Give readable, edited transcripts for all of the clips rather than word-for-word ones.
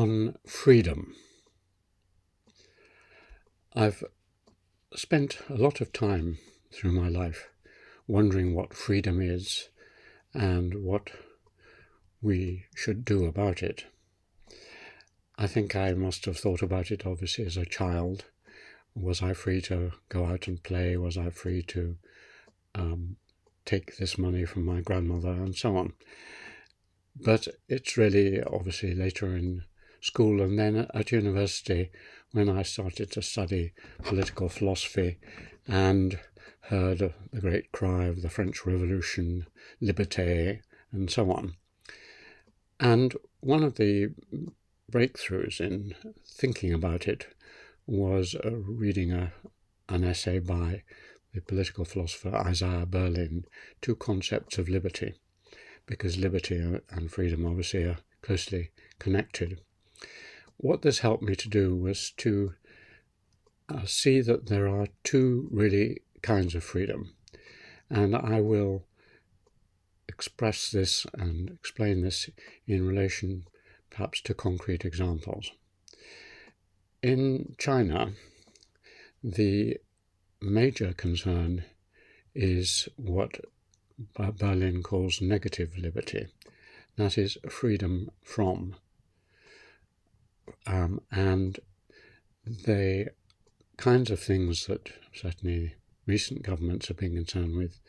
On freedom. I've spent a lot of time through my life wondering what freedom is and what we should do about it. I think I must have thought about it obviously as a child. Was I free to go out and play? Was I free to take this money from my grandmother and so on? But it's really obviously later in school and then at university when I started to study political philosophy and heard the great cry of the French Revolution, liberté, and so on. And one of the breakthroughs in thinking about it was reading an essay by the political philosopher Isaiah Berlin, Two Concepts of Liberty, because liberty and freedom obviously are closely connected. What this helped me to do was to see that there are two really kinds of freedom, and I will express this and explain this in relation perhaps to concrete examples. In China, the major concern is what Berlin calls negative liberty, that is freedom from. And the kinds of things that certainly recent governments have been concerned with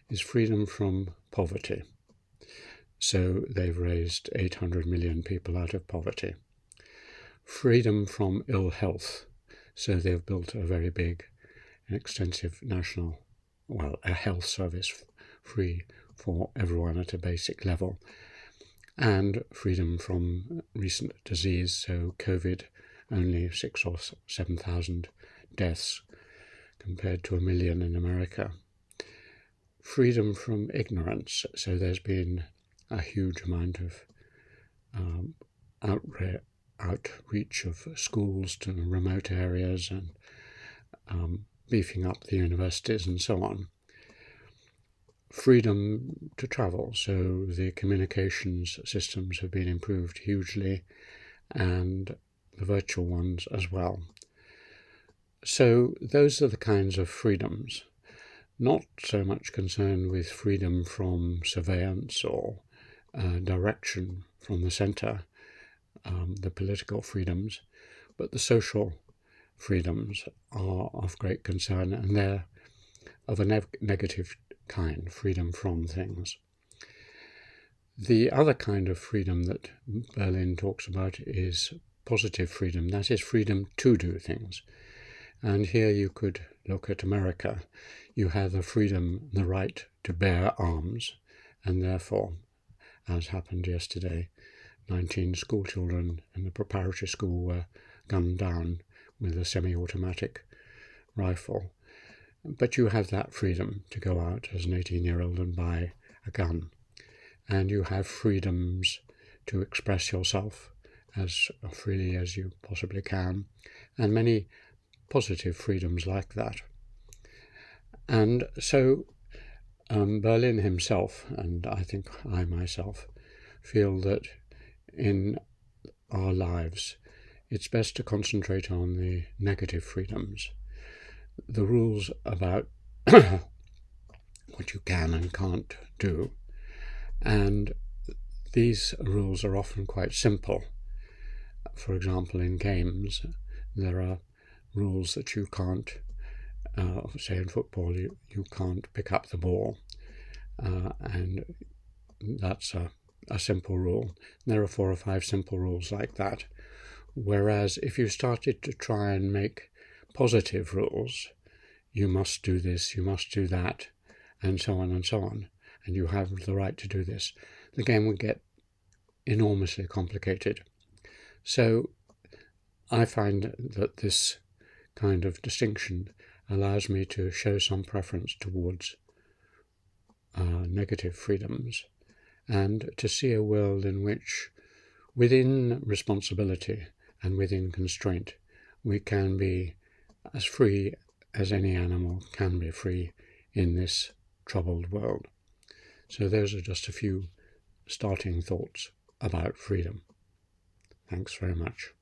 is freedom from poverty. So they've raised 800 million people out of poverty. Freedom from ill health. So they've built a very big and extensive a health service free for everyone at a basic level. And freedom from recent disease, so COVID, only 6,000 or 7,000 deaths compared to 1 million in America. Freedom from ignorance, so there's been a huge amount of outreach of schools to remote areas and beefing up the universities and so on. Freedom to travel, so the communications systems have been improved hugely and the virtual ones as well. So those are the kinds of freedoms. Not so much concerned with freedom from surveillance or direction from the centre, the political freedoms, but the social freedoms are of great concern, and they're of a negative kind, freedom from things. The other kind of freedom that Berlin talks about is positive freedom, that is freedom to do things. And here you could look at America. You have the freedom, the right to bear arms, and therefore, as happened yesterday, 19 school children in the preparatory school were gunned down with a semi-automatic rifle. But you have that freedom to go out as an 18-year-old and buy a gun. And you have freedoms to express yourself as freely as you possibly can, and many positive freedoms like that. And so Berlin himself, and I think I myself, feel that in our lives it's best to concentrate on the negative freedoms, the rules about what you can and can't do. And these rules are often quite simple. For example, in games, there are rules that you can't, say in football, you can't pick up the ball. And that's a simple rule. There are 4 or 5 simple rules like that. Whereas if you started to try and make positive rules, you must do this, you must do that, and so on, and you have the right to do this, the game would get enormously complicated. So I find that this kind of distinction allows me to show some preference towards negative freedoms, and to see a world in which, within responsibility and within constraint, we can be as free as any animal can be free in this troubled world. So those are just a few starting thoughts about freedom. Thanks very much.